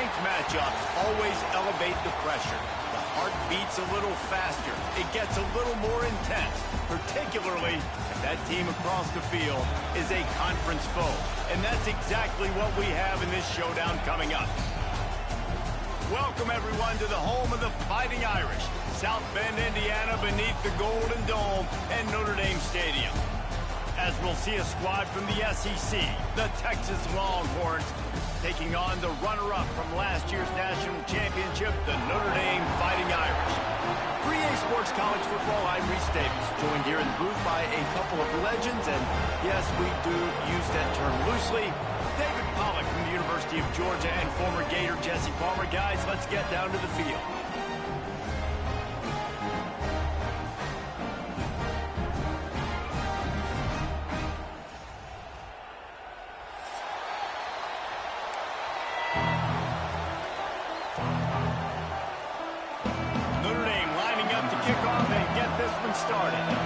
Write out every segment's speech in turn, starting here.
ranked matchups always elevate the pressure. The heart beats a little faster. It gets a little more intense, particularly if that team across the field is a conference foe. And that's exactly what we have in this showdown coming up. Welcome, everyone, to the home of the Fighting Irish, South Bend, Indiana, beneath the Golden Dome and Notre Dame Stadium. As we'll see a squad from the SEC, the Texas Longhorns, taking on the runner-up from last year's national championship, the Notre Dame Fighting Irish. For EA Sports College Football, I'm Reese Davis, joined here in the booth by a couple of legends, and yes, we do use that term loosely. David Pollack from the University of Georgia and former Gator Jesse Palmer. Guys, let's get down to the field. Notre Dame lining up to kick off and get this one started.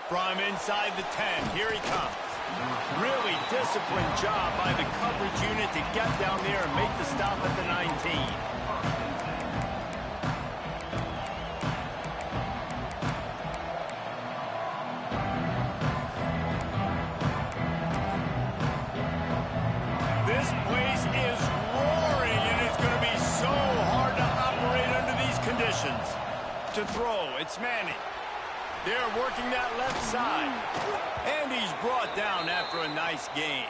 From inside the 10, here he comes. Really disciplined job by the coverage unit to get down there and make the stop at the 19. This place is roaring, and it's going to be so hard to operate under these conditions. To throw, it's Manning. They're working that left side. And he's brought down after a nice game.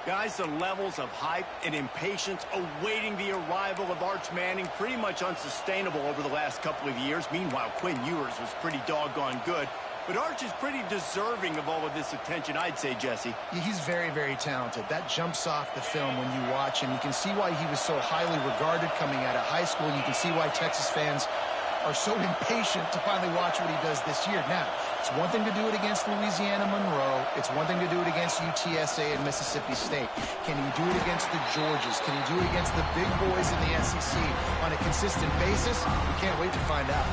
Guys, the levels of hype and impatience awaiting the arrival of Arch Manning pretty much unsustainable over the last couple of years. Meanwhile, Quinn Ewers was pretty doggone good. But Arch is pretty deserving of all of this attention, I'd say, Jesse. Yeah, he's very, very talented. That jumps off the film when you watch him. You can see why he was so highly regarded coming out of high school. You can see why Texas fans are so impatient to finally watch what he does this year. Now, it's one thing to do it against Louisiana Monroe. It's one thing to do it against UTSA and Mississippi State. Can he do it against the Georgias? Can he do it against the big boys in the SEC on a consistent basis? We can't wait to find out.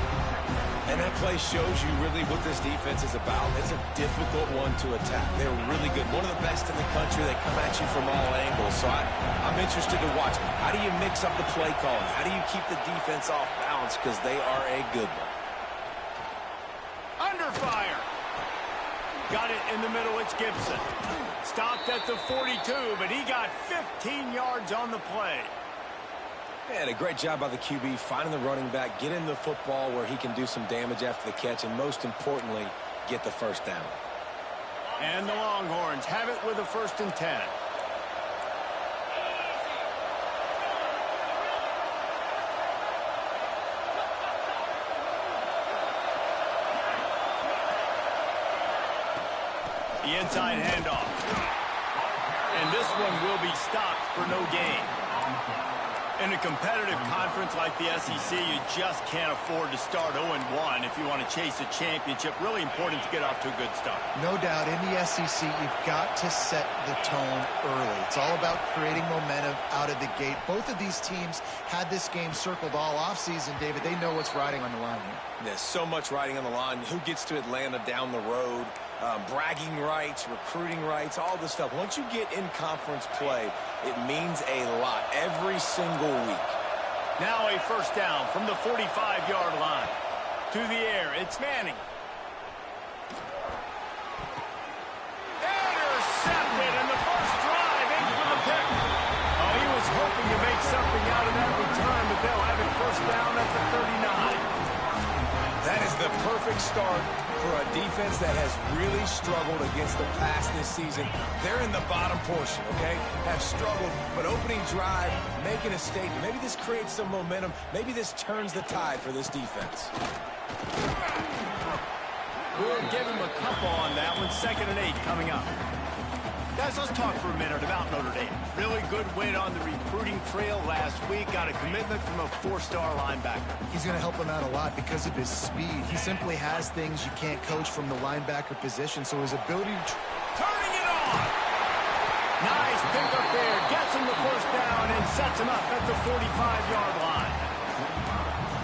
And that play shows you really what this defense is about. It's a difficult one to attack. They're really good. One of the best in the country. They come at you from all angles. So I'm interested to watch. How do you mix up the play calling? How do you keep the defense off balance? Because they are a good one. Under fire. Got it in the middle. It's Gibson. Stopped at the 42, but he got 15 yards on the play. Man, a great job by the QB, finding the running back, getting the football where he can do some damage after the catch, and most importantly, get the first down. And the Longhorns have it with a 1st and 10. The inside handoff. And this one will be stopped for no gain. In a competitive conference like the SEC, you just can't afford to start 0-1 if you want to chase a championship. Really important to get off to a good start. No doubt, in the SEC, you've got to set the tone early. It's all about creating momentum out of the gate. Both of these teams had this game circled all offseason, David. They know what's riding on the line here. There's so much riding on the line. Who gets to Atlanta down the road? Bragging rights, recruiting rights, all this stuff. Once you get in conference play, it means a lot every single week. Now a 1st down from the 45-yard line. To the air, it's Manning. Intercepted, and the first drive ends with a pick. Oh, he was hoping to make something out of that return, but they'll have it 1st down at the 39. That is the perfect start for a defense that has really struggled against the pass this season. They're in the bottom portion, okay? Have struggled, but opening drive, making a statement. Maybe this creates some momentum. Maybe this turns the tide for this defense. We'll give him a couple on that one. 2nd and 8 coming up. Guys, let's talk for a minute about Notre Dame. Really good win on the recruiting trail last week. Got a commitment from a 4-star linebacker. He's going to help him out a lot because of his speed. He simply has things you can't coach from the linebacker position, so his ability to... Turning it on! Nice pickup there. Gets him the 1st down and sets him up at the 45-yard line.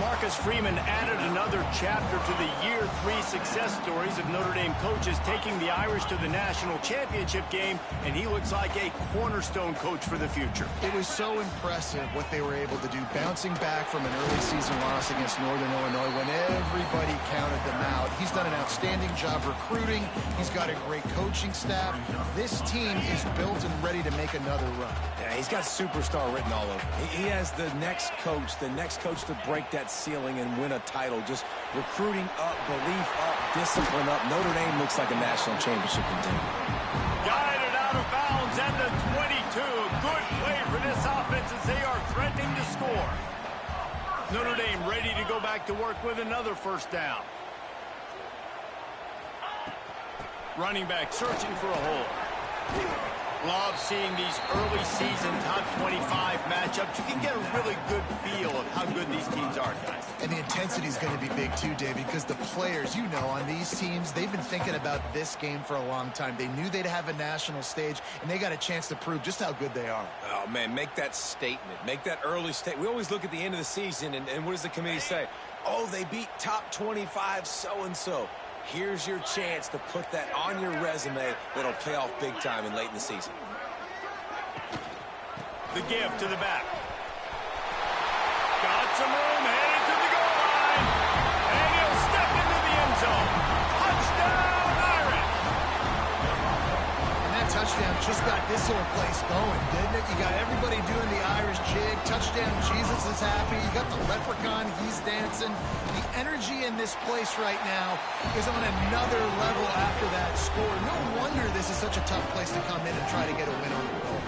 Marcus Freeman added another chapter to the year 3 success stories of Notre Dame coaches, taking the Irish to the national championship game, and he looks like a cornerstone coach for the future. It was so impressive what they were able to do, bouncing back from an early season loss against Northern Illinois when everybody counted them out. He's done an outstanding job recruiting. He's got a great coaching staff. This team is built and ready to make another run. Yeah, he's got superstar written all over. He has the next coach to break that ceiling and win a title. Just recruiting up, belief up, discipline up. Notre Dame looks like a national championship contender. Guided out of bounds at the 22. Good play for this offense as they are threatening to score. Notre Dame ready to go back to work with another first down. Running back searching for a hole. Love seeing these early season top 25 matchups. You can get a really good feel of how good these teams are, guys. And the intensity is going to be big too, David, because the players, you know, on these teams, they've been thinking about this game for a long time. They knew they'd have a national stage, and they got a chance to prove just how good they are. Oh, man, make that statement. Make that early statement. We always look at the end of the season, and what does the committee say? Oh, they beat top 25 so-and-so. Here's your chance to put that on your resume that'll pay off big time and late in the season. The give to the back. Got some room, headed to the goal line. And he'll step into the end zone. Touchdown, Irish. And that touchdown just got this whole place going, didn't it? You got everybody doing the Irish jig. Touchdown, Jesus is happy. You got the leprechaun, he's dancing. The energy in this place right now is on another level after that score. No wonder this is such a tough place to come in and try to get a win on the road.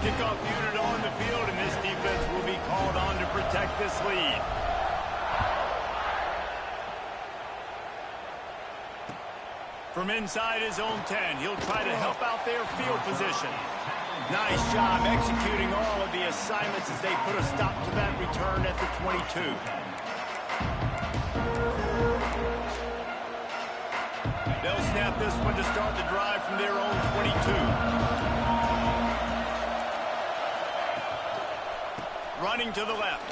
Kickoff unit on the field, and this defense will be called on to protect this lead. From inside his own 10, he'll try to help out their field position. Nice job executing all of the assignments as they put a stop to that return at the 22. They'll snap this one to start the drive from their own 22. Running to the left.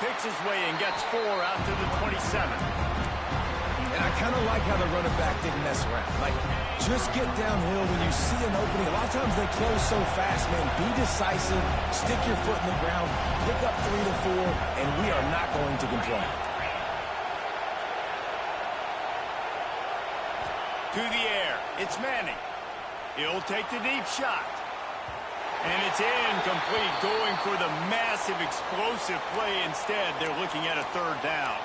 Picks his way and gets 4 out to the 27. And I kind of like how the running back didn't mess around. Like, just get downhill when you see an opening. A lot of times they close so fast, man. Be decisive, stick your foot in the ground, pick up 3 to 4, and we are not going to complain. To the air. It's Manning. He'll take the deep shot. And it's incomplete, going for the massive, explosive play. Instead, they're looking at a third down.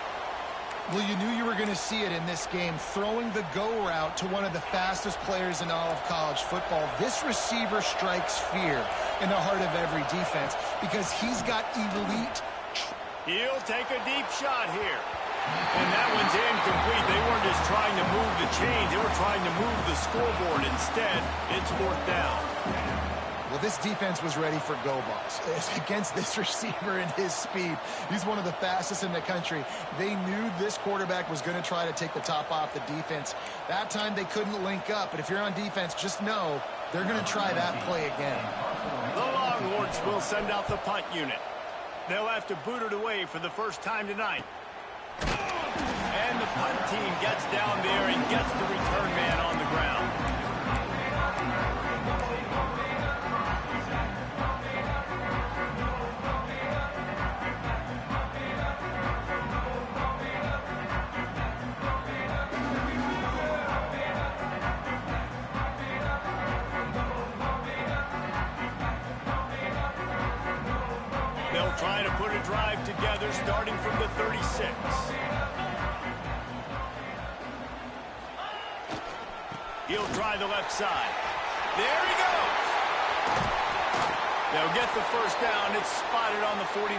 Well, you knew you were going to see it in this game, throwing the go route to one of the fastest players in all of college football. This receiver strikes fear in the heart of every defense because he's got elite. He'll take a deep shot here. And that one's incomplete. They weren't just trying to move the chains. They were trying to move the scoreboard. Instead, it's 4th down. Well, this defense was ready for go balls. Against this receiver and his speed, he's one of the fastest in the country. They knew this quarterback was going to try to take the top off the defense. That time they couldn't link up, but if you're on defense, just know they're going to try that play again. The Longhorns will send out the punt unit. They'll have to boot it away for the first time tonight. And the punt team gets down there and gets the return man on the ground. They'll try to put a drive together starting from the 36. He'll try the left side. There he goes. They'll get the first down. It's spotted on the 49.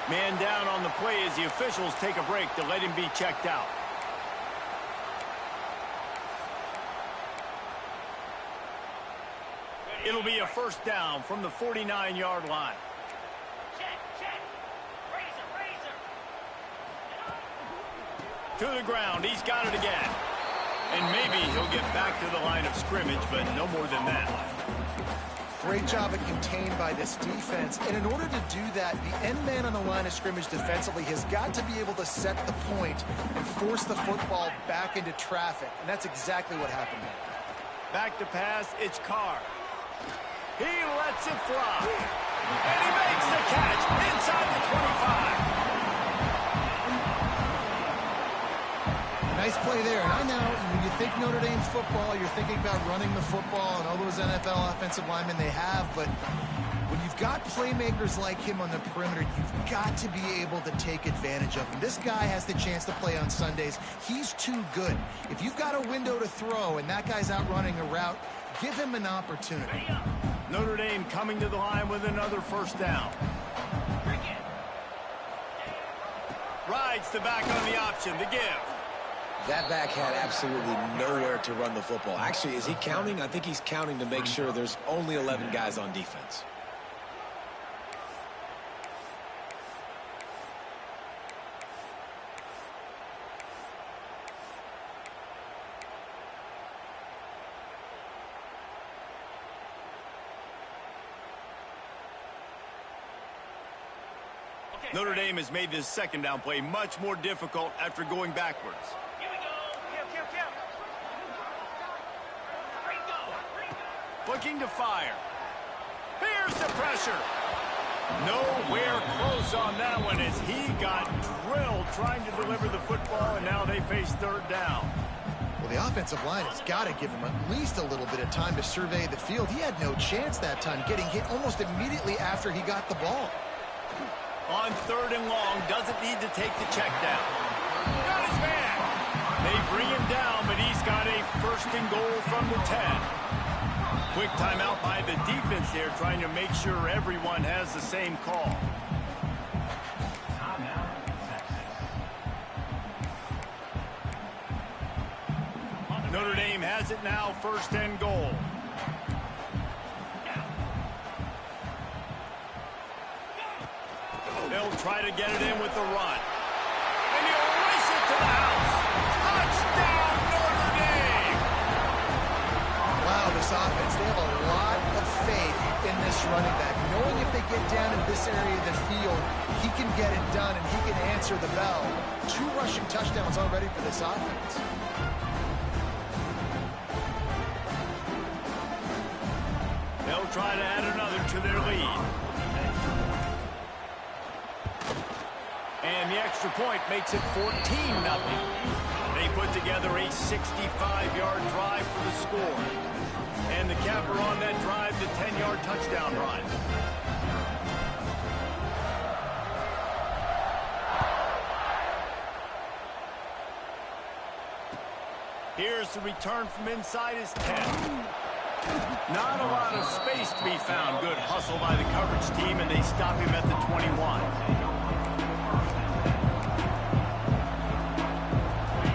Man down on the play as the officials take a break to let him be checked out. It'll be a first down from the 49-yard line. To the ground. He's got it again. And maybe he'll get back to the line of scrimmage, but no more than that. Great job at contained by this defense. And in order to do that, the end man on the line of scrimmage defensively has got to be able to set the point and force the football back into traffic. And that's exactly what happened there. Back to pass, it's Carr. He lets it fly. And he makes the catch inside the 25. Nice play there. And I know when you think Notre Dame football, you're thinking about running the football and all those NFL offensive linemen they have. But when you've got playmakers like him on the perimeter, you've got to be able to take advantage of him. This guy has the chance to play on Sundays. He's too good. If you've got a window to throw and that guy's out running a route, give him an opportunity. Notre Dame coming to the line with another first down. Rides the back on the option, the give. That back had absolutely nowhere to run the football. Actually, is he counting? I think he's counting to make sure there's only 11 guys on defense. Notre Dame has made this second down play much more difficult after going backwards. Looking to fire. Here's the pressure. Nowhere close on that one as he got drilled trying to deliver the football, and now they face third down. Well, the offensive line has got to give him at least a little bit of time to survey the field. He had no chance that time, getting hit almost immediately after he got the ball. On third and long, doesn't need to take the check down. Got his man. They bring him down, but he's got a first and goal from the 10. Quick timeout by the defense there, trying to make sure everyone has the same call. Notre Dame has it now, first and goal. They'll try to get it in with the run. And he'll race it to the house. Touchdown, Notre Dame! Wow, this offense, they have a lot of faith in this running back. Knowing if they get down in this area of the field, he can get it done and he can answer the bell. 2 rushing touchdowns already for this offense. They'll try to add another to their lead. And the extra point makes it 14-0. They put together a 65-yard drive for the score. And the capper on that drive, the 10-yard touchdown run. Here's the return from inside his 10. Not a lot of space to be found. Good hustle by the coverage team, and they stop him at the 21.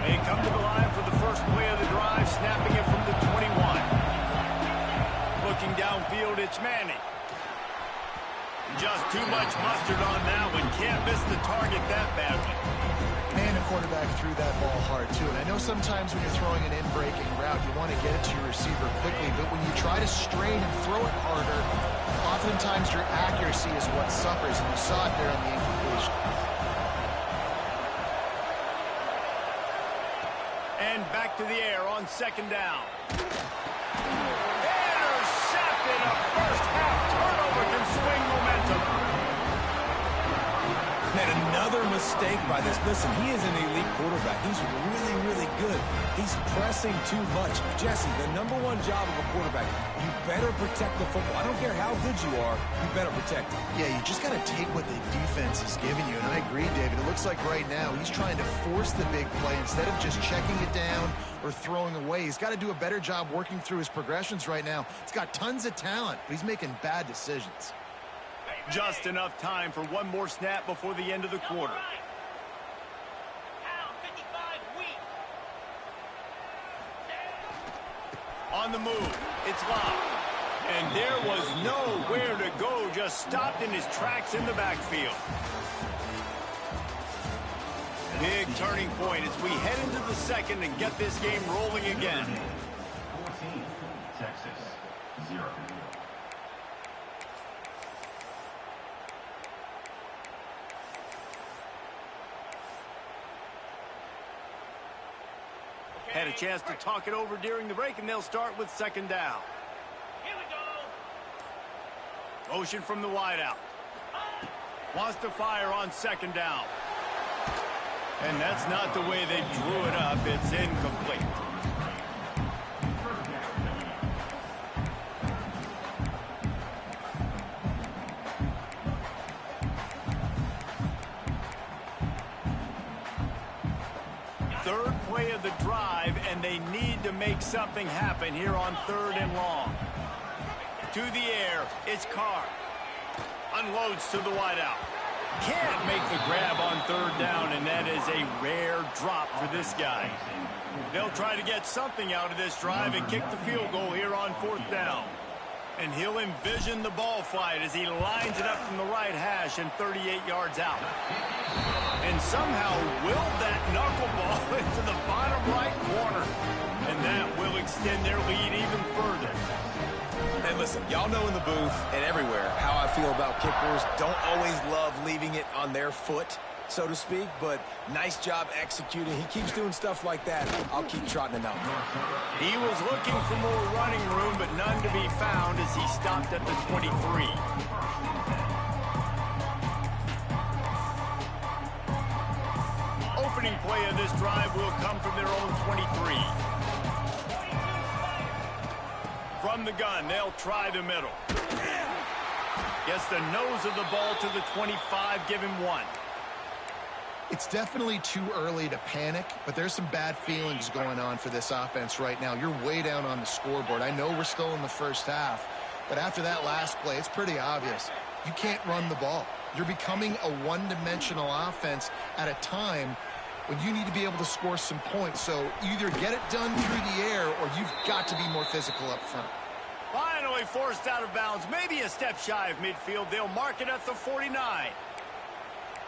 They come to the line for the first play of the drive, snapping it from the 21. Looking downfield, it's Manning. Just too much mustard on that one. Can't miss the target that badly. Man, the quarterback threw that ball hard, too. And I know sometimes when you're throwing an in-breaking route, you want to get it to your receiver quickly. But when you try to strain and throw it harder, oftentimes your accuracy is what suffers. And you saw it there on the incompletion. And back to the air on second down. Intercepted. A first-half turnover can swing momentum. And another mistake by this. Listen, he is an elite quarterback. He's really, really good. He's pressing too much. Jesse, the #1 job of a quarterback, you better protect the football. I don't care how good you are, you better protect it. Yeah, you just got to take what the defense is giving you. And I agree, David. It looks like right now he's trying to force the big play instead of just checking it down or throwing away. He's got to do a better job working through his progressions right now. He's got tons of talent, but he's making bad decisions. Just enough time for one more snap before the end of the quarter. On the move, it's Locke. And there was nowhere to go, just stopped in his tracks in the backfield. Big turning point as we head into the second and get this game rolling again. 14, Texas, 0. Had a chance to talk it over during the break, and they'll start with second down. Here we go. Motion from the wideout. Wants to fire on second down. And that's not the way they drew it up. It's incomplete. Third play of the drive, and they need to make something happen here on 3rd and long. To the air, it's Carr. Unloads to the wideout. Can't make the grab on 3rd down, and that is a rare drop for this guy. They'll try to get something out of this drive and kick the field goal here on 4th down. And he'll envision the ball flight as he lines it up from the right hash and 38 yards out. And somehow willed that knuckleball into the bottom right corner. And that will extend their lead even further. And listen, y'all know in the booth and everywhere how I feel about kickers. Don't always love leaving it on their foot, so to speak, but nice job executing. He keeps doing stuff like that. I'll keep trotting him out. He was looking for more running room, but none to be found as he stopped at the 23. Opening play of this drive will come from their own 23. From the gun, they'll try the middle. Gets the nose of the ball to the 25, give him 1. It's definitely too early to panic, but there's some bad feelings going on for this offense right now. You're way down on the scoreboard. I know we're still in the first half, but after that last play, it's pretty obvious. You can't run the ball. You're becoming a one-dimensional offense at a time when you need to be able to score some points. So either get it done through the air or you've got to be more physical up front. Finally forced out of bounds, maybe a step shy of midfield. They'll mark it at the 49.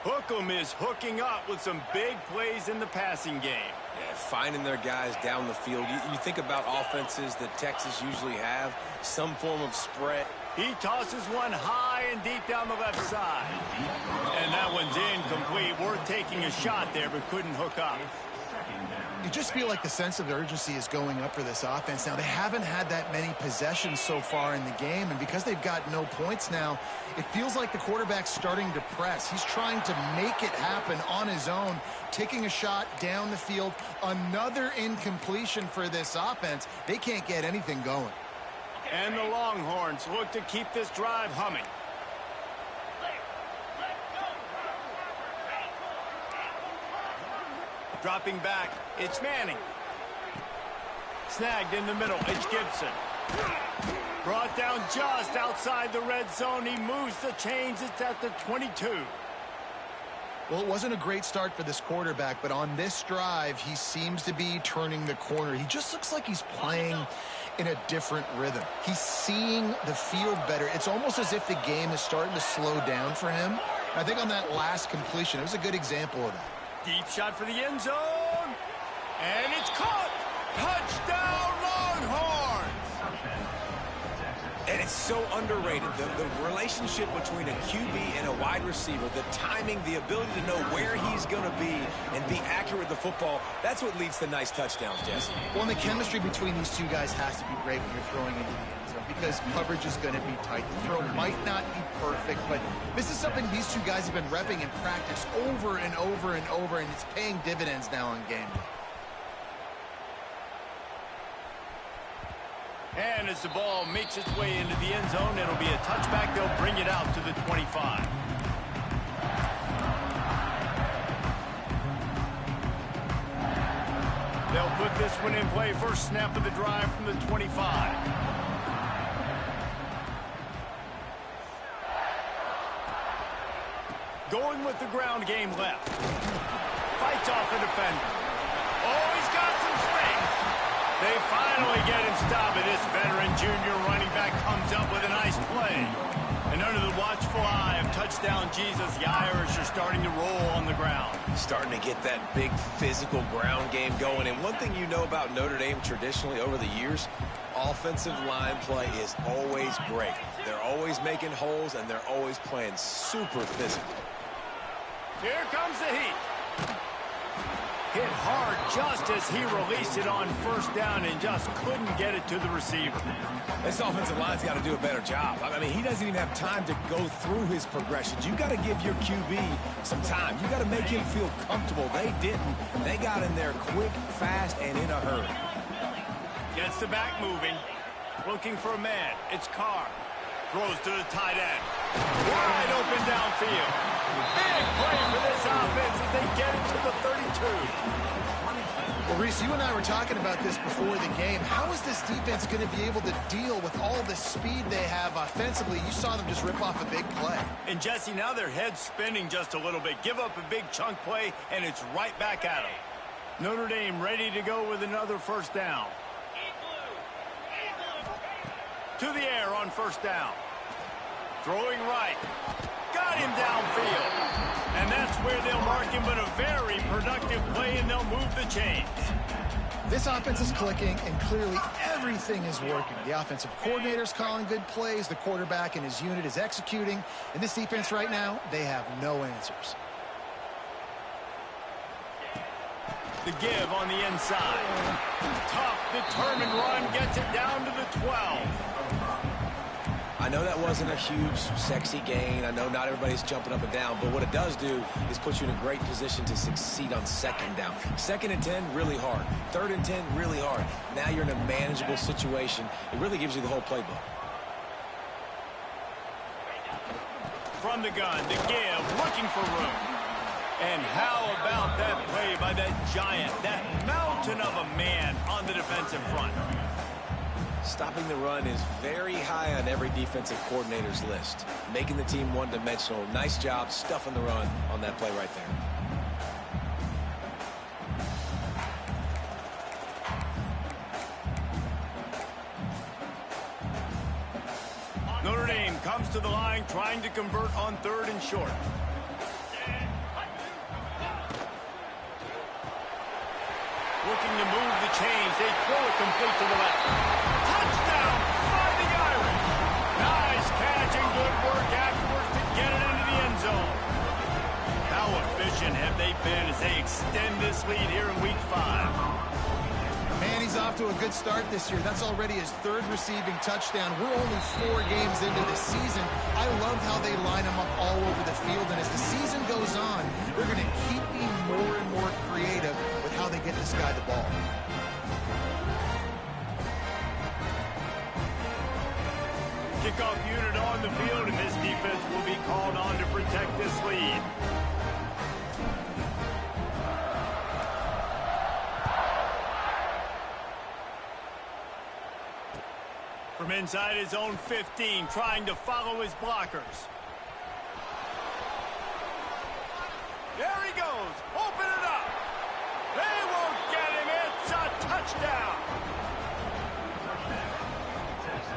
Hookem is hooking up with some big plays in the passing game. Yeah, finding their guys down the field. You think about offenses that Texas usually have, some form of spread. He tosses one high and deep down the left side. And that one's incomplete. Worth taking a shot there, but couldn't hook up. You just feel like the sense of urgency is going up for this offense. Now, they haven't had that many possessions so far in the game, and because they've got no points now, it feels like the quarterback's starting to press. He's trying to make it happen on his own, taking a shot down the field. Another incompletion for this offense. They can't get anything going. And the Longhorns look to keep this drive humming. Dropping back, it's Manning. Snagged in the middle, it's Gibson. Brought down just outside the red zone. He moves the chains, it's at the 22. Well, it wasn't a great start for this quarterback, but on this drive, he seems to be turning the corner. He just looks like he's playing in a different rhythm. He's seeing the field better. It's almost as if the game is starting to slow down for him. I think on that last completion, it was a good example of that. Deep shot for the end zone. And it's caught. Touchdown, Longhorns. And it's so underrated. The relationship between a QB and a wide receiver, the timing, the ability to know where he's going to be and be accurate with the football, that's what leads to nice touchdowns, Jesse. Well, and the chemistry between these two guys has to be great when you're throwing into the end zone because coverage is going to be tight. The throw might not be perfect, but this is something these two guys have been repping in practice over and over and over, and it's paying dividends now on game day. And as the ball makes its way into the end zone, it'll be a touchback. They'll bring it out to the 25. They'll put this one in play. First snap of the drive from the 25. Going with the ground game left. Fights off the defender. Oh, he's got some space. They finally get him stopped, and this veteran junior running back comes up with a nice play. And under the watchful eye of touchdown Jesus, the Irish are starting to roll on the ground. Starting to get that big physical ground game going. And one thing you know about Notre Dame traditionally over the years, offensive line play is always great. They're always making holes, and they're always playing super physical. Here comes the heat. Hit hard just as he released it on first down and just couldn't get it to the receiver. This offensive line's got to do a better job. I mean, he doesn't even have time to go through his progressions. You got to give your QB some time. You got to make him feel comfortable. They didn't. They got in there quick, fast, and in a hurry. Gets the back moving. Looking for a man. It's Carr. Throws to the tight end. Wide open downfield. Big play for this offense as they get it to the 32. Well, Reese, you and I were talking about this before the game. How is this defense going to be able to deal with all the speed they have offensively? You saw them just rip off a big play. And, Jesse, now their head's spinning just a little bit. Give up a big chunk play, and it's right back at them. Notre Dame ready to go with another first down. To the air on first down. Throwing right. Got him downfield. And that's where they'll mark him, but a very productive play, and they'll move the chains. This offense is clicking, and clearly everything is working. The offensive coordinator's calling good plays. The quarterback and his unit is executing. And this defense right now, they have no answers. The give on the inside. Tough, determined run, gets it down to the 12. I know that wasn't a huge, sexy gain. I know not everybody's jumping up and down, but what it does do is put you in a great position to succeed on second down. 2nd and 10, really hard. 3rd and 10, really hard. Now you're in a manageable situation. It really gives you the whole playbook. From the gun, the give, looking for room. And how about that play by that giant, that mountain of a man on the defensive front? Stopping the run is very high on every defensive coordinator's list. Making the team one-dimensional. Nice job stuffing the run on that play right there. Notre Dame comes to the line trying to convert on 3rd and short. Looking to move the chains. They throw it complete to the left. Touchdown by the Irish. Nice catch and good work afterwards to get it into the end zone. How efficient have they been as they extend this lead here in Week 5? Man, he's off to a good start this year. That's already his 3rd receiving touchdown. We're only 4 games into the season. I love how they line him up all over the field. And as the season goes on, they're going to keep being more and more creative with how they get this guy the ball. Kickoff unit on the field, and this defense will be called on to protect this lead. From inside his own 15, trying to follow his blockers. There he goes. Open it up. They won't get him. It's a touchdown.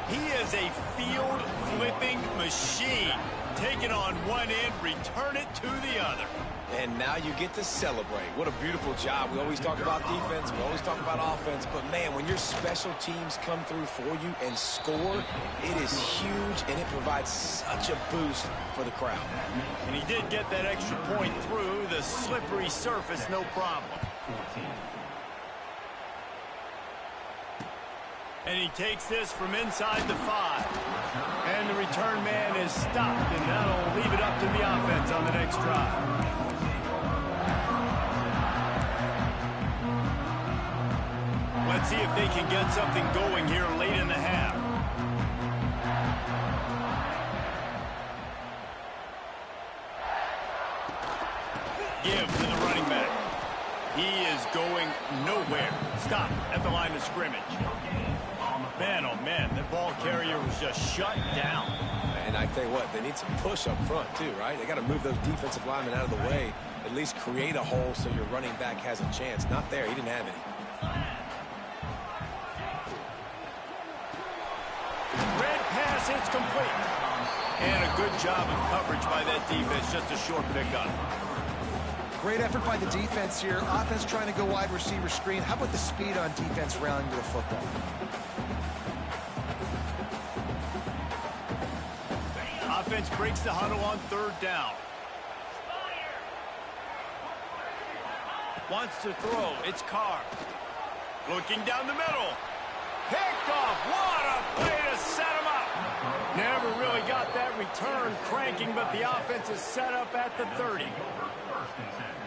He is a field-flipping machine. Take it on one end, return it to the other. And now you get to celebrate. What a beautiful job. We always talk about defense. We always talk about offense. But, man, when your special teams come through for you and score, it is huge, and it provides such a boost for the crowd. And he did get that extra point through the slippery surface, no problem. And he takes this from inside the 5. And the return man is stopped, and that'll leave it up to the offense on the next drive. Let's see if they can get something going here late in the half. Give to the running back. He is going nowhere. Stop at the line of scrimmage. Man, oh man, the ball carrier was just shut down. And I tell you what, they need some push up front too, right? They got to move those defensive linemen out of the way, at least create a hole so your running back has a chance. Not there, he didn't have any. Red pass, it's complete. And a good job of coverage by that defense, just a short pickup. Great effort by the defense here. Offense trying to go wide receiver screen. How about the speed on defense rallying to the football? Offense breaks the huddle on 3rd down. Wants to throw. It's Carr. Looking down the middle. Picked off. What a play to set him up. Never really got that return cranking, but the offense is set up at the 30.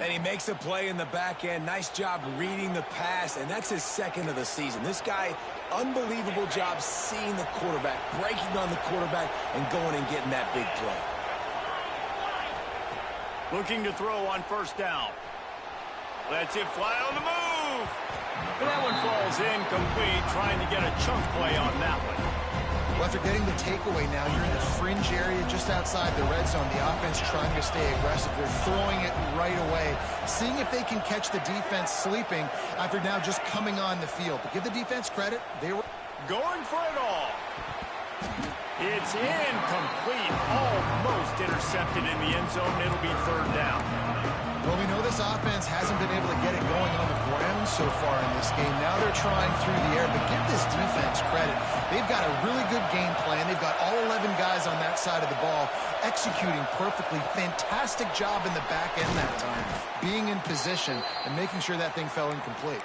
And he makes a play in the back end. Nice job reading the pass, and that's his second of the season. This guy, unbelievable job seeing the quarterback, breaking on the quarterback, and going and getting that big play. Looking to throw on first down. Lets it fly on the move. And that one falls incomplete, trying to get a chunk play on that one. Well, after getting the takeaway now, you're in the fringe area just outside the red zone. The offense trying to stay aggressive. They're throwing it right away, seeing if they can catch the defense sleeping after now just coming on the field. But give the defense credit. They were going for it all. It's incomplete, almost intercepted in the end zone. It'll be third down. Well, we know this offense hasn't been able to get it going on the ground so far in this game. Now they're trying through the air, but give this defense credit. They've got a really good game plan. They've got all 11 guys on that side of the ball executing perfectly. Fantastic job in the back end that time, being in position and making sure that thing fell incomplete.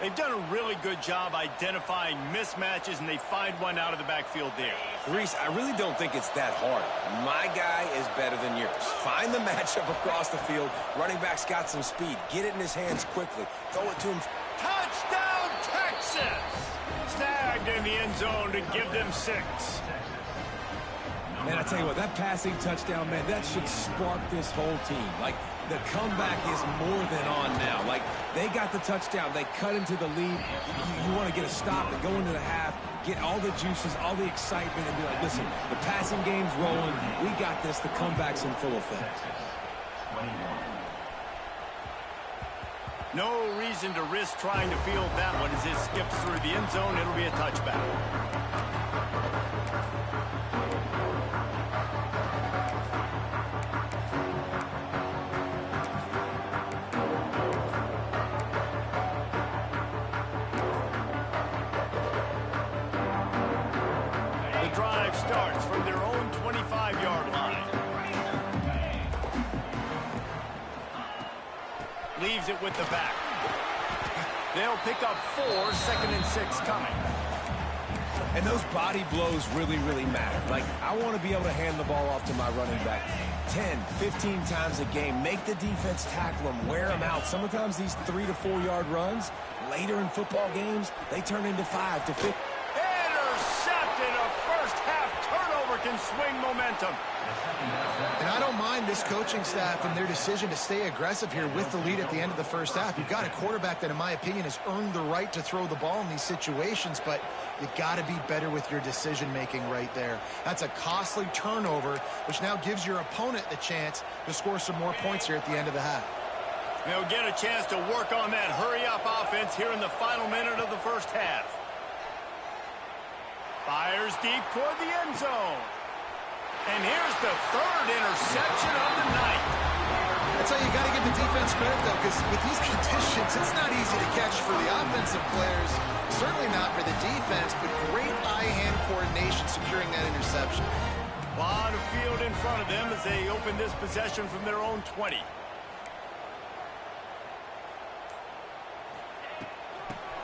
They've done a really good job identifying mismatches, and they find one out of the backfield there. Reese, I really don't think it's that hard. My guy is better than yours. Find the matchup across the field. Running back's got some speed. Get it in his hands quickly. Throw it to him. Touchdown, Texas! Snagged in the end zone to give them 6. Man, I tell you what, that passing touchdown, man, that should spark this whole team. Like, the comeback is more than on now. Like, they got the touchdown. They cut into the lead. You want to get a stop and go into the half, get all the juices, all the excitement, and be like, listen, the passing game's rolling. We got this. The comeback's in full effect. No reason to risk trying to field that one. As it skips through the end zone, it'll be a touchback. Starts from their own 25-yard line. Leaves it with the back. They'll pick up 4, 2nd and 6 coming. And those body blows really, really matter. Like, I want to be able to hand the ball off to my running back 10, 15 times a game. Make the defense tackle them, wear them out. Sometimes these 3 to 4 yard runs, later in football games, they turn into 5 to 15. Intercepted. A first half turnover can swing momentum. And I don't mind this coaching staff and their decision to stay aggressive here with the lead at the end of the first half. You've got a quarterback that, in my opinion, has earned the right to throw the ball in these situations, but you got to be better with your decision-making right there. That's a costly turnover, which now gives your opponent the chance to score some more points here at the end of the half. They'll get a chance to work on that hurry-up offense here in the final minute of the first half. Fires deep toward the end zone. And here's the third interception of the night. That's how you got to give the defense credit, though, because with these conditions, it's not easy to catch for the offensive players. Certainly not for the defense, but great eye-hand coordination securing that interception. A lot of field in front of them as they open this possession from their own 20.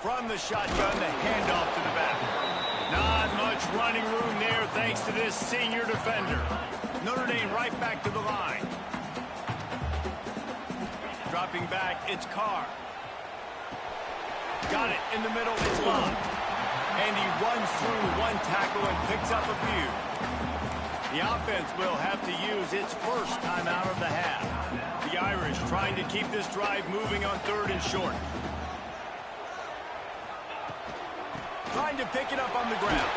From the shotgun, the handoff to the back. Not much running room there thanks to this senior defender. Notre Dame right back to the line. Dropping back, it's Carr. Got it in the middle, it's Love. And he runs through one tackle and picks up a few. The offense will have to use its first timeout of the half. The Irish trying to keep this drive moving on 3rd and short. Trying to pick it up on the ground.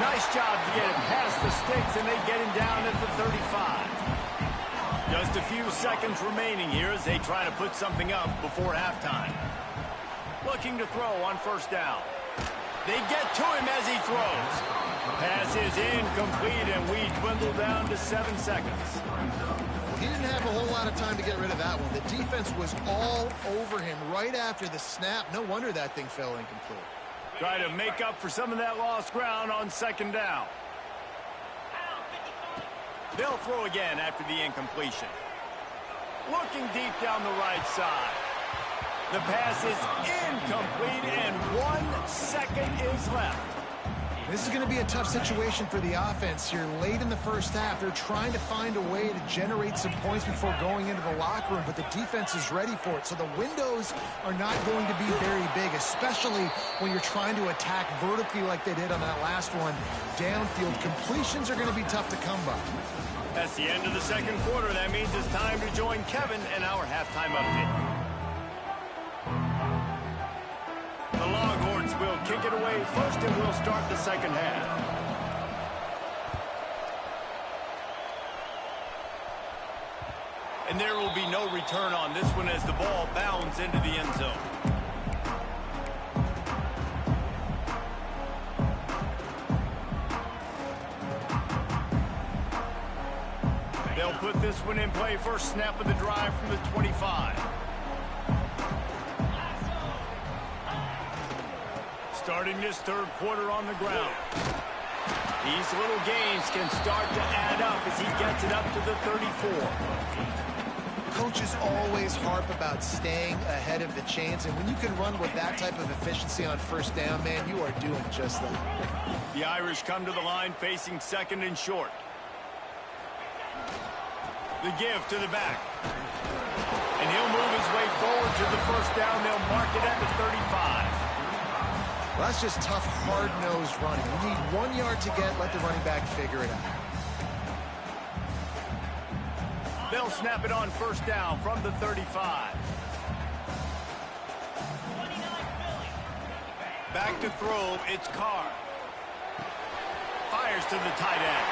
Nice job to get it past the sticks, and they get him down at the 35. Just a few seconds remaining here as they try to put something up before halftime. Looking to throw on first down. They get to him as he throws. Pass is incomplete, and we dwindle down to 7 seconds. He didn't have a whole lot of time to get rid of that one. The defense was all over him right after the snap. No wonder that thing fell incomplete. Try to make up for some of that lost ground on 2nd down. They'll throw again after the incompletion. Looking deep down the right side. The pass is incomplete, and 1 second is left. This is going to be a tough situation for the offense here. Late in the first half, they're trying to find a way to generate some points before going into the locker room, but the defense is ready for it. So the windows are not going to be very big, especially when you're trying to attack vertically like they did on that last one. Downfield completions are going to be tough to come by. That's the end of the second quarter. That means it's time to join Kevin and our halftime update. The Longhorns will kick it away first, and we'll start the second half. And there will be no return on this one as the ball bounds into the end zone. They'll put this one in play. First snap of the drive from the 25. Starting this third quarter on the ground. These little gains can start to add up as he gets it up to the 34. Coaches always harp about staying ahead of the chains, and when you can run with that type of efficiency on first down, man, you are doing just that. The Irish come to the line facing second and short. The give to the back. And he'll move his way forward to the first down. They'll mark it at the 35. Well, that's just tough, hard-nosed running. You need 1 yard to get, let the running back figure it out. They'll snap it on first down from the 35. Back to throw, it's Carr. Fires to the tight end.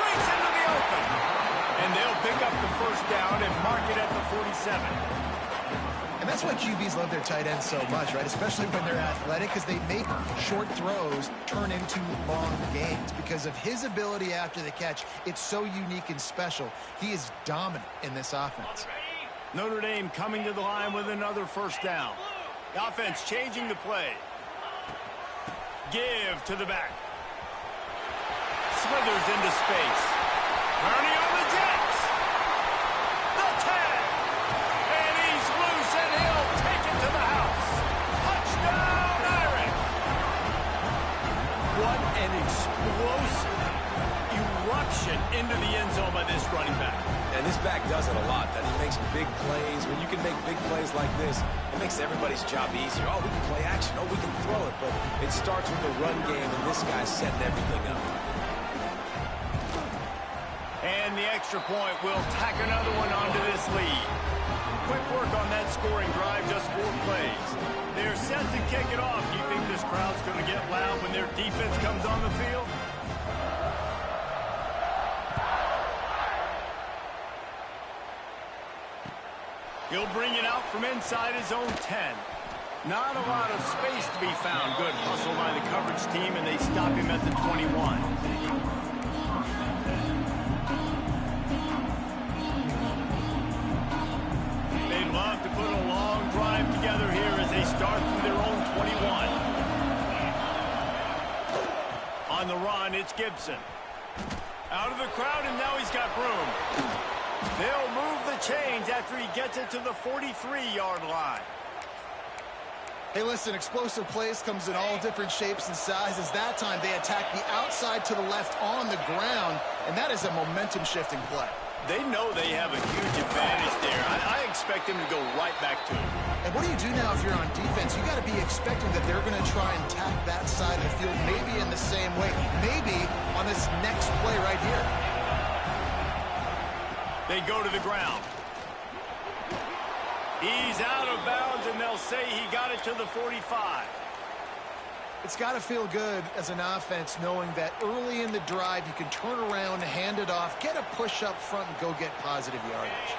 Breaks into the open. And they'll pick up the first down and mark it at the 47. And that's why QBs love their tight ends so much, right? Especially when they're athletic, because they make short throws turn into long gains. Because of his ability after the catch, it's so unique and special. He is dominant in this offense. Notre Dame coming to the line with another first down. The offense changing the play. Give to the back. Slithers into space. Kearney on the Jets. The tag. And he's loose, and he'll take it to the house. Touchdown, Irish. What an explosive eruption into the end zone by this running back. And this back does it a lot, that he makes big plays. When you can make big plays like this, it makes everybody's job easier. Oh, we can play action. Oh, we can throw it. But it starts with the run game, and this guy's setting everything up. And the extra point will tack another one onto this lead. Quick work on that scoring drive, just 4 plays. They're set to kick it off. Do you think this crowd's going to get loud when their defense comes on the field? He'll bring it out from inside his own 10. Not a lot of space to be found. Good hustle by the coverage team, and they stop him at the 21. They'd love to put a long drive together here as they start from their own 21. On the run, it's Gibson. Out of the crowd, and now he's got room. They'll move the chains after he gets it to the 43-yard line. Hey, listen, explosive plays comes in all different shapes and sizes. That time, they attack the outside to the left on the ground, and that is a momentum-shifting play. They know they have a huge advantage there. I expect them to go right back to it. And what do you do now if you're on defense? You got to be expecting that they're going to try and tack that side of the field, maybe in the same way, maybe on this next play right here. They go to the ground. He's out of bounds, and they'll say he got it to the 45. It's got to feel good as an offense knowing that early in the drive you can turn around, hand it off, get a push up front, and go get positive yardage.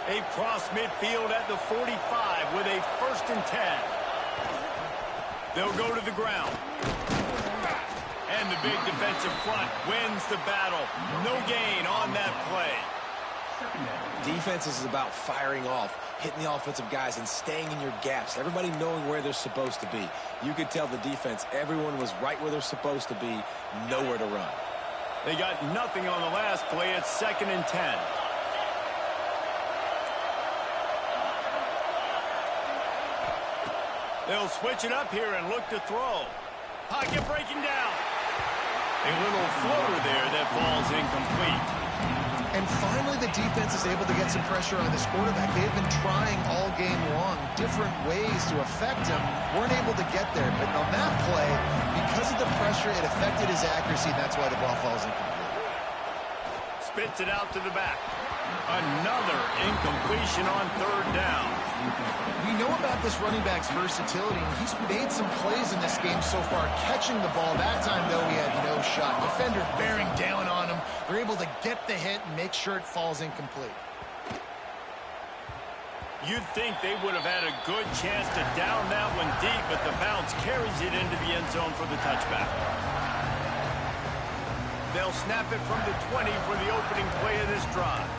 They cross midfield at the 45 with a 1st and 10. They'll go to the ground. And the big defensive front wins the battle. No gain on that play. Defense is about firing off, hitting the offensive guys, and staying in your gaps. Everybody knowing where they're supposed to be. You could tell the defense, everyone was right where they're supposed to be, nowhere to run. They got nothing on the last play. It's 2nd and 10. They'll switch it up here and look to throw. Pocket breaking down. A little floater there that falls incomplete. And finally, the defense is able to get some pressure on this quarterback. They've been trying all game long different ways to affect him. Weren't able to get there. But on that play, because of the pressure, it affected his accuracy. That's why the ball falls incomplete. Spits it out to the back. Another incompletion on third down. We know about this running back's versatility, and he's made some plays in this game so far, catching the ball. That time, though, he had no shot. Defender bearing down on him. They're able to get the hit and make sure it falls incomplete. You'd think they would have had a good chance to down that one deep, but the bounce carries it into the end zone for the touchback. They'll snap it from the 20 for the opening play of this drive.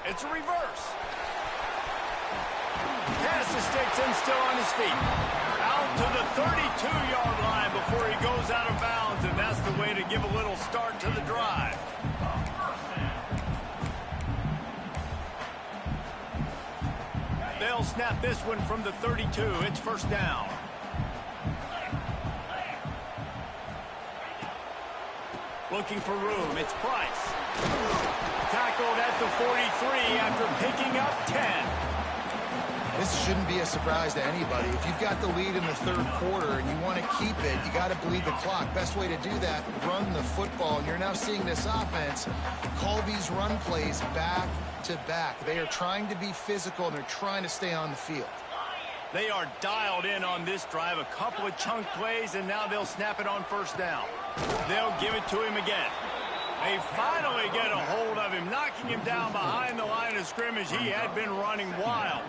It's a reverse. Pass the sticks and still on his feet. Out to the 32-yard line before he goes out of bounds, and that's the way to give a little start to the drive. They'll snap this one from the 32. It's first down. Looking for room. It's Price. Tackled at the 43 after picking up 10. This shouldn't be a surprise to anybody. If you've got the lead in the third quarter and you want to keep it, you got to bleed the clock. Best way to do that, run the football. And you're now seeing this offense call these run plays back to back. They are trying to be physical, and they're trying to stay on the field. They are dialed in on this drive. A couple of chunk plays, and now they'll snap it on first down. They'll give it to him again. They finally get a hold of him, knocking him down behind the line of scrimmage. He had been running wild.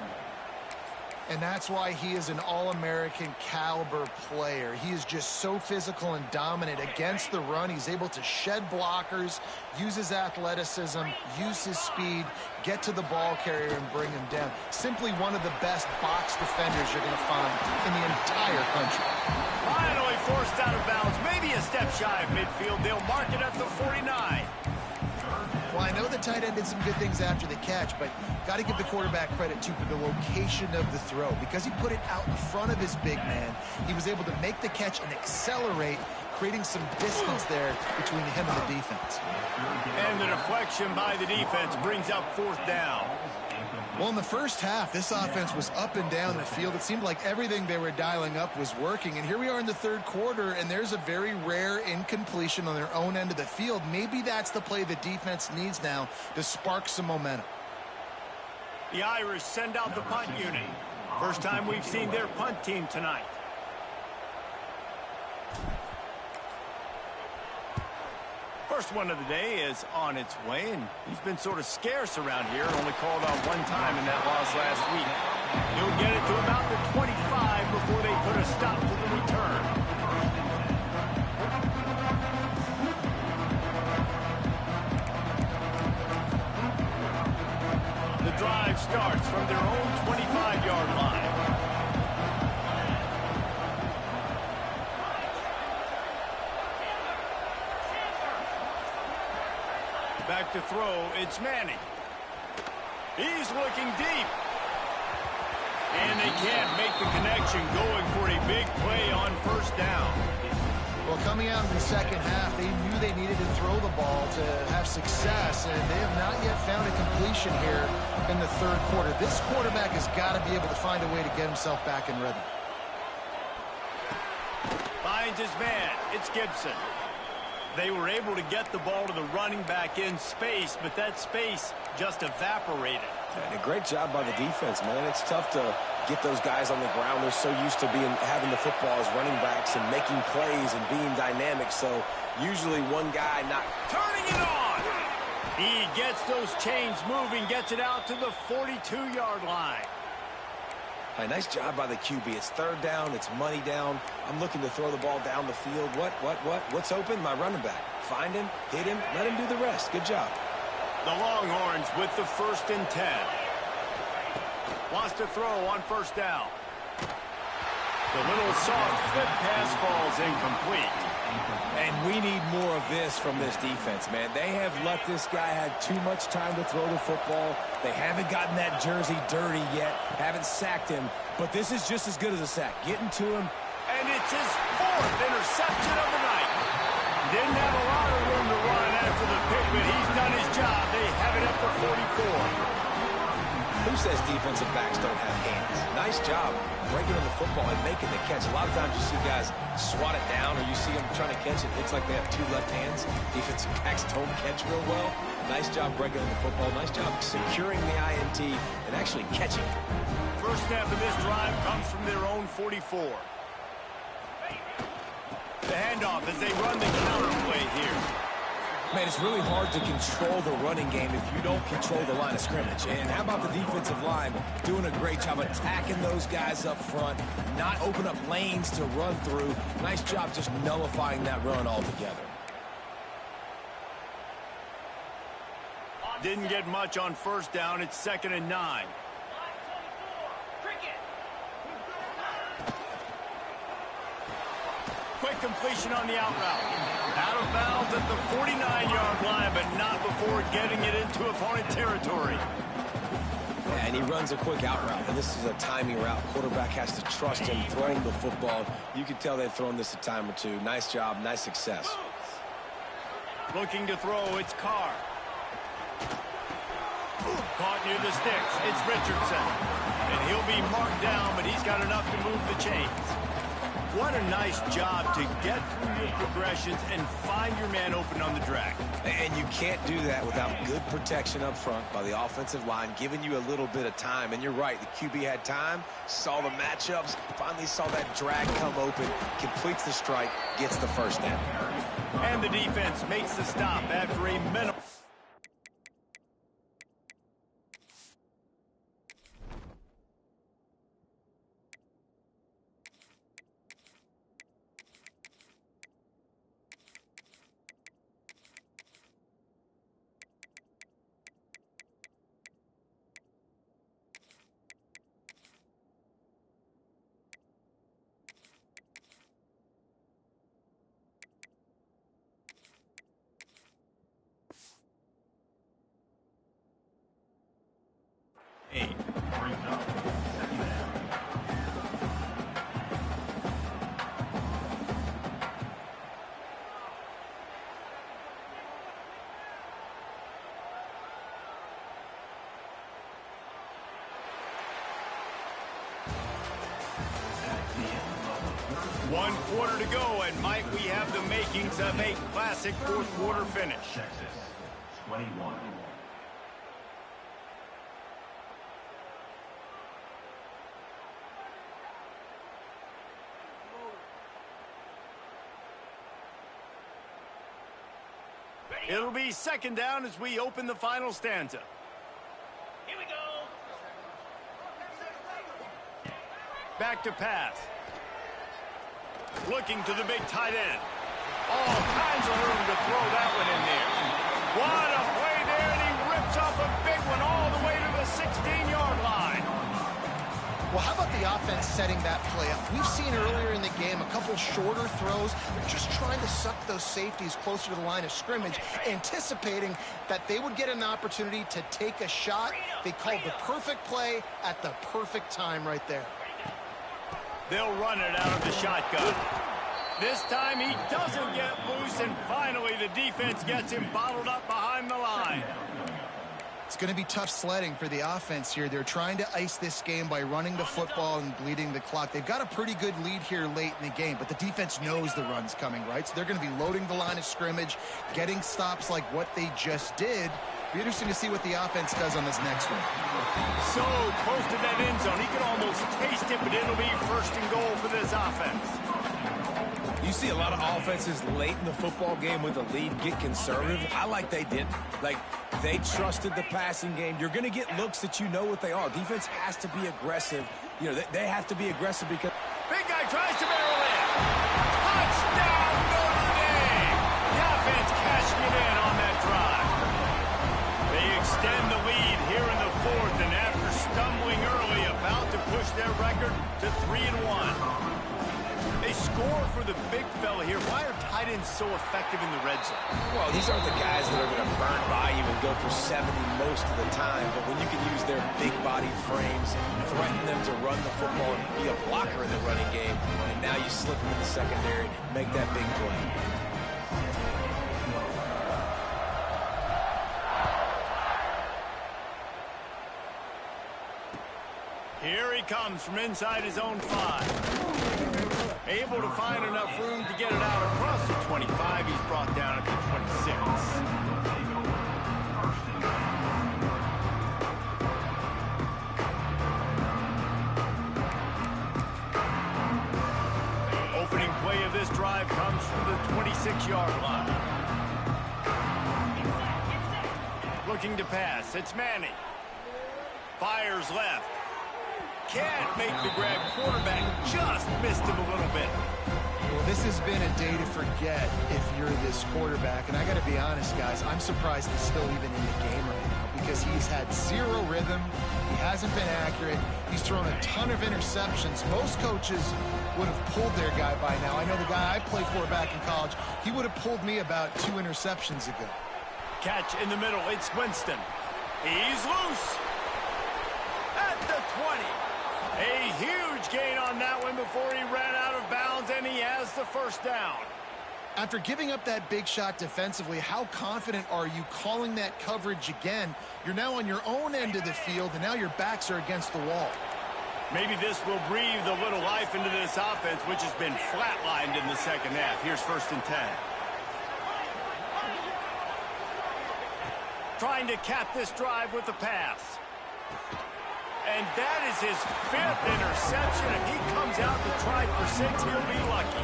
And that's why he is an All-American caliber player. He is just so physical and dominant against the run. He's able to shed blockers, use his athleticism, use his speed, get to the ball carrier and bring him down. Simply one of the best box defenders you're going to find in the entire country. Finally forced out of bounds, maybe a step shy of midfield. They'll mark it at the 49. Well, I know the tight end did some good things after the catch, but got to give the quarterback credit, too, for the location of the throw. Because he put it out in front of his big man, he was able to make the catch and accelerate, creating some distance there between him and the defense. And the deflection by the defense brings up fourth down. Well, in the first half, this offense was up and down the field. It seemed like everything they were dialing up was working. And here we are in the third quarter, and there's a very rare incompletion on their own end of the field. Maybe that's the play the defense needs now to spark some momentum. The Irish send out the punt unit. First time we've seen their punt team tonight. First one of the day is on its way, and he's been sort of scarce around here. Only called on one time in that loss last week. He'll get it to about the 25 before they put a stop to the return. The drive starts from their own 25-yard line. Back to throw, it's Manning. He's looking deep. And they can't make the connection, going for a big play on first down. Well, coming out in the second half, they knew they needed to throw the ball to have success, and they have not yet found a completion here in the third quarter. This quarterback has got to be able to find a way to get himself back in rhythm. Finds his man, it's Gibson. They were able to get the ball to the running back in space, but that space just evaporated. And a great job by the defense, man. It's tough to get those guys on the ground. They're so used to having the football as running backs and making plays and being dynamic. So usually one guy not turning it on. He gets those chains moving, gets it out to the 42-yard line. Hey, nice job by the QB. It's third down. It's money down. I'm looking to throw the ball down the field. What's open? My running back. Find him, hit him, let him do the rest. Good job. The Longhorns with the 1st and 10. Wants to throw on first down. The little soft flip pass falls incomplete. And we need more of this from this defense, man. They have let this guy have too much time to throw the football. They haven't gotten that jersey dirty yet, haven't sacked him. But this is just as good as a sack. Getting to him. And it's his 4th interception of the night. Didn't have a lot of room to run after the pick, but he's done his job. They have it up to 44. Who says defensive backs don't have hands? Nice job breaking on the football and making the catch. A lot of times you see guys swat it down or you see them trying to catch it. It looks like they have 2 left hands. Defensive backs don't catch real well. Nice job breaking on the football. Nice job securing the INT and actually catching it. First snap of this drive comes from their own 44. The handoff as they run the counter play here. Man, it's really hard to control the running game if you don't control the line of scrimmage. And how about the defensive line doing a great job attacking those guys up front, not open up lanes to run through. Nice job just nullifying that run altogether. Didn't get much on first down. It's 2nd and 9. Quick completion on the out route. Out of bounds at the 49-yard line, but not before getting it into opponent territory. Yeah, and he runs a quick out route, and this is a timing route. Quarterback has to trust him throwing the football. You can tell they've thrown this a time or two. Nice job, nice success. Looking to throw, it's Carr. Caught near the sticks, it's Richardson. And he'll be marked down, but he's got enough to move the chains. What a nice job to get through your progressions and find your man open on the drag. And you can't do that without good protection up front by the offensive line, giving you a little bit of time. And you're right, the QB had time, saw the matchups, finally saw that drag come open, completes the strike, gets the first down. And the defense makes the stop after a minimum. One quarter to go, and might we have the makings of a classic fourth quarter finish. Texas, 21. It'll be 2nd down as we open the final stanza. Here we go. Back to pass. Looking to the big tight end. All kinds of room to throw that one in there. What a play there, and he rips off a big one all the way to the 16-yard line. Well, how about the offense setting that play up? We've seen earlier in the game a couple shorter throws. They're just trying to suck those safeties closer to the line of scrimmage, anticipating that they would get an opportunity to take a shot. They called the perfect play at the perfect time right there. They'll run it out of the shotgun. This time he doesn't get loose, and finally the defense gets him bottled up behind the line. It's going to be tough sledding for the offense here. They're trying to ice this game by running the football and bleeding the clock. They've got a pretty good lead here late in the game, but the defense knows the run's coming, right? So they're going to be loading the line of scrimmage, getting stops like what they just did. Be interesting to see what the offense does on this next one. So close to that end zone, he could almost taste it, but it'll be 1st and goal for this offense. You see a lot of offenses late in the football game with a lead get conservative. I like they didn't. Like, they trusted the passing game. You're going to get looks that you know what they are. Defense has to be aggressive. You know, they have to be aggressive because... Big guy tries to barrel in. Touchdown, Notre Dame! The offense cashing it in on that drive. They extend the lead here in the 4th, and after stumbling early, about to push their record to 3-1. They score for the big fella here. Why are tight ends so effective in the red zone? Well, these aren't the guys that are going to burn by you and go for 70 most of the time, but when you can use their big-bodied frames, threaten them to run the football and be a blocker in the running game, and now you slip them in the secondary, make that big play. Here he comes from inside his own 5. Able to find enough room to get it out across the 25. He's brought down at the 26. Opening play of this drive comes from the 26-yard line. Looking to pass. It's Manning. Fires left. Can't make the grab. Quarterback just missed him a little bit. Well, this has been a day to forget if you're this quarterback. And I got to be honest, guys, I'm surprised he's still even in the game right now because he's had zero rhythm. He hasn't been accurate. He's thrown a ton of interceptions. Most coaches would have pulled their guy by now. I know the guy I played for back in college, he would have pulled me about 2 interceptions ago. Catch in the middle. It's Winston. He's loose. At the 20. A huge gain on that one before he ran out of bounds, and he has the first down. After giving up that big shot defensively, how confident are you calling that coverage again? You're now on your own end of the field, and now your backs are against the wall. Maybe this will breathe a little life into this offense, which has been flatlined in the second half. Here's 1st and 10. Trying to cap this drive with the pass. And that is his 5th interception. If he comes out to try for 6, he'll be lucky.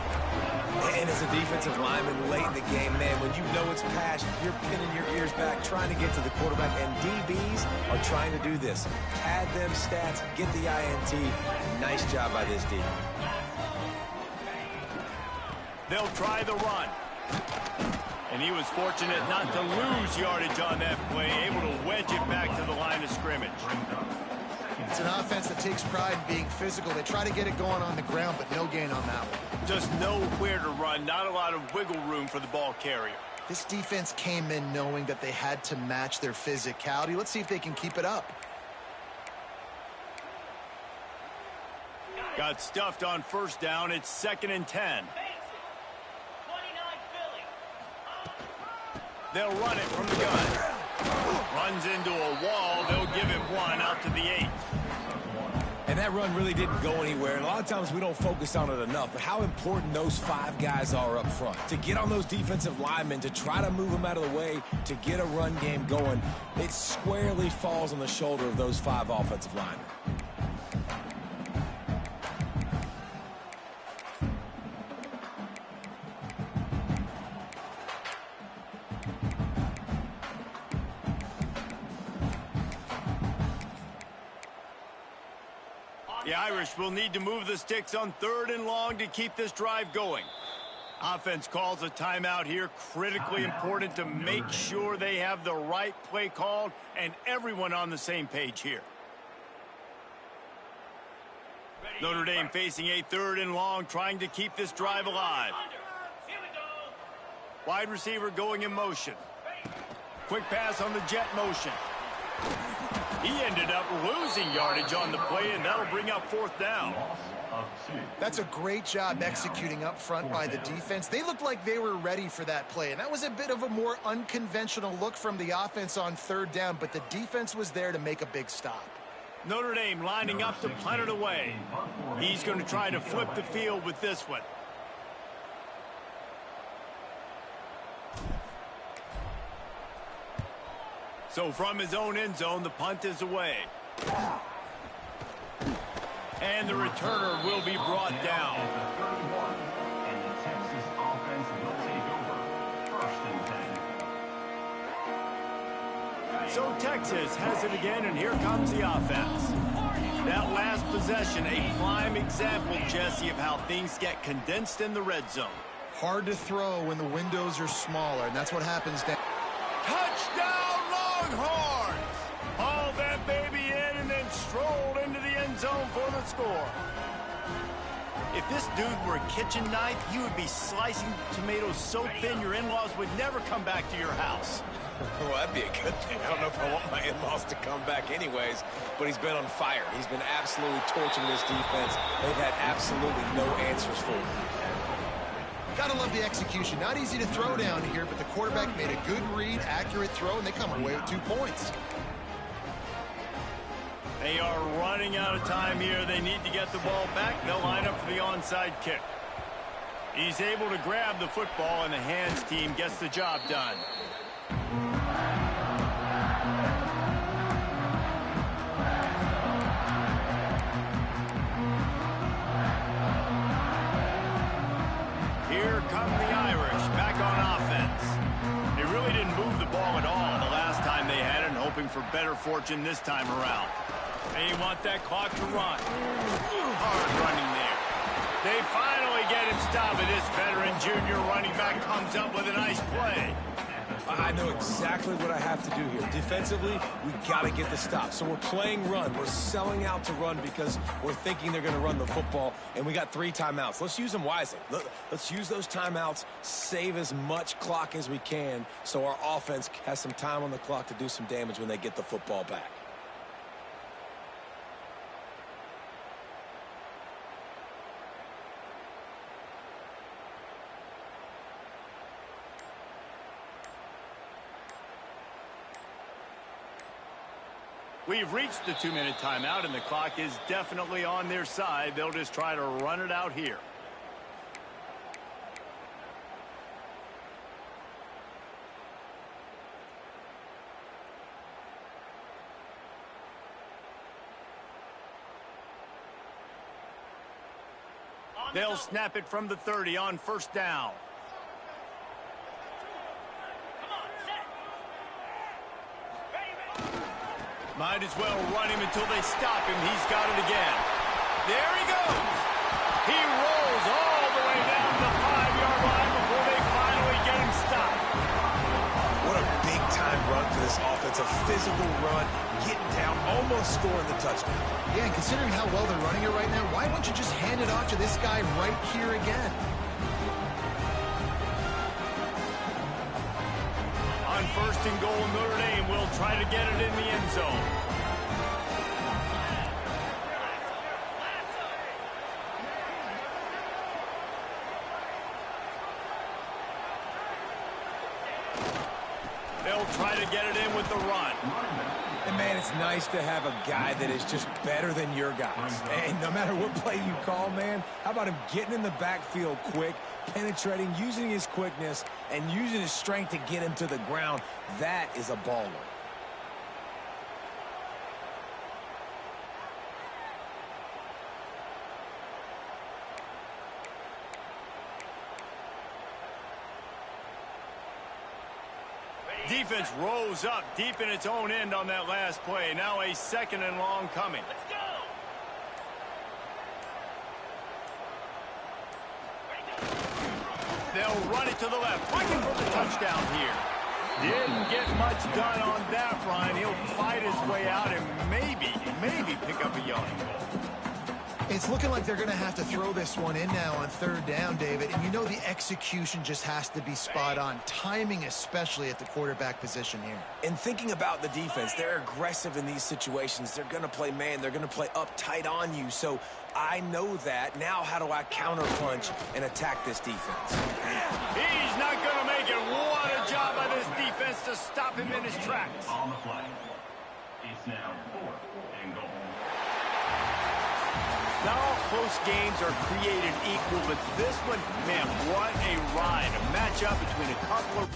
And as a defensive lineman late in the game, man, when you know it's pass, you're pinning your ears back, trying to get to the quarterback. And DBs are trying to do this. Pad them stats, get the INT. Nice job by this D. They'll try the run. And he was fortunate not to lose yardage on that play, able to wedge it back to the line of scrimmage. It's an offense that takes pride in being physical. They try to get it going on the ground, but no gain on that one. Just nowhere to run, not a lot of wiggle room for the ball carrier. This defense came in knowing that they had to match their physicality. Let's see if they can keep it up. Got stuffed on 1st down. It's 2nd and 10. They'll run it from the gun. Runs into a wall. They'll give him 1 out to the 8. And that run really didn't go anywhere. And a lot of times we don't focus on it enough, but how important those 5 guys are up front. To get on those defensive linemen, to try to move them out of the way, to get a run game going, it squarely falls on the shoulder of those 5 offensive linemen. The Irish will need to move the sticks on 3rd and long to keep this drive going. Offense calls a timeout here. Critically important to make sure they have the right play called and everyone on the same page here. Notre Dame facing a 3rd and long, trying to keep this drive alive. Wide receiver going in motion. Quick pass on the jet motion. He ended up losing yardage on the play, and that'll bring up 4th down. That's a great job executing up front by the defense. They looked like they were ready for that play, and that was a bit of a more unconventional look from the offense on 3rd down, but the defense was there to make a big stop. Notre Dame lining up to punt it away. He's going to try to flip the field with this one. So from his own end zone, the punt is away. And the returner will be brought down. And the Texas offense will take over. 1st and 10. So Texas has it again, and here comes the offense. That last possession, a prime example, Jesse, of how things get condensed in the red zone. Hard to throw when the windows are smaller, and that's what happens down. Touchdown, Longhorns! Hauled that baby in and then strolled into the end zone for the score. If this dude were a kitchen knife, you would be slicing tomatoes so thin your in-laws would never come back to your house. Well, that'd be a good thing. I don't know if I want my in-laws to come back anyways, but he's been on fire. He's been absolutely torching this defense. They've had absolutely no answers for him. Gotta love the execution. Not easy to throw down here, but the quarterback made a good read, accurate throw, and they come away with 2 points. They are running out of time here. They need to get the ball back. They'll line up for the onside kick. He's able to grab the football, and the hands team gets the job done. Here come the Irish back on offense. They really didn't move the ball at all the last time they had it, and hoping for better fortune this time around. They want that clock to run. Hard running there. They finally get him stopped, and this veteran junior running back comes up with a nice play. I know exactly what I have to do here. Defensively, we got to get the stop. So we're playing run. We're selling out to run because we're thinking they're going to run the football, and we got 3 timeouts. Let's use them wisely. Let's use those timeouts, save as much clock as we can so our offense has some time on the clock to do some damage when they get the football back. We've reached the 2-minute timeout, and the clock is definitely on their side. They'll just try to run it out here. They'll snap it from the 30 on first down. Might as well run him until they stop him. He's got it again. There he goes. He rolls all the way down the 5-yard line before they finally get him stopped. What a big-time run for this offense. A physical run, getting down, almost scoring the touchdown. Yeah, and considering how well they're running it right now, why wouldn't you just hand it off to this guy right here again? On first and goal, Notre Dame will try to get it in the end zone. They'll try to get it in with the run. And, man, it's nice to have a guy that is just better than your guys. And no matter what play you call, man, how about him getting in the backfield quick, penetrating, using his quickness, and using his strength to get him to the ground? That is a baller. Defense rose up deep in its own end on that last play. Now a 2nd and long coming. Let's go. They'll run it to the left, looking for the touchdown here. Didn't get much done on that run. He'll fight his way out and maybe pick up a yard. It's looking like they're going to have to throw this one in now on 3rd down, David. And you know the execution just has to be spot on. Timing especially at the quarterback position here. And thinking about the defense, they're aggressive in these situations. They're going to play man. They're going to play up tight on you. So I know that. Now how do I counterpunch and attack this defense? He's not going to make it. What a job by this defense to stop him in his tracks. On the play. It's now 4th and goal. Not all close games are created equal, but this one, man, what a ride. A matchup between a couple of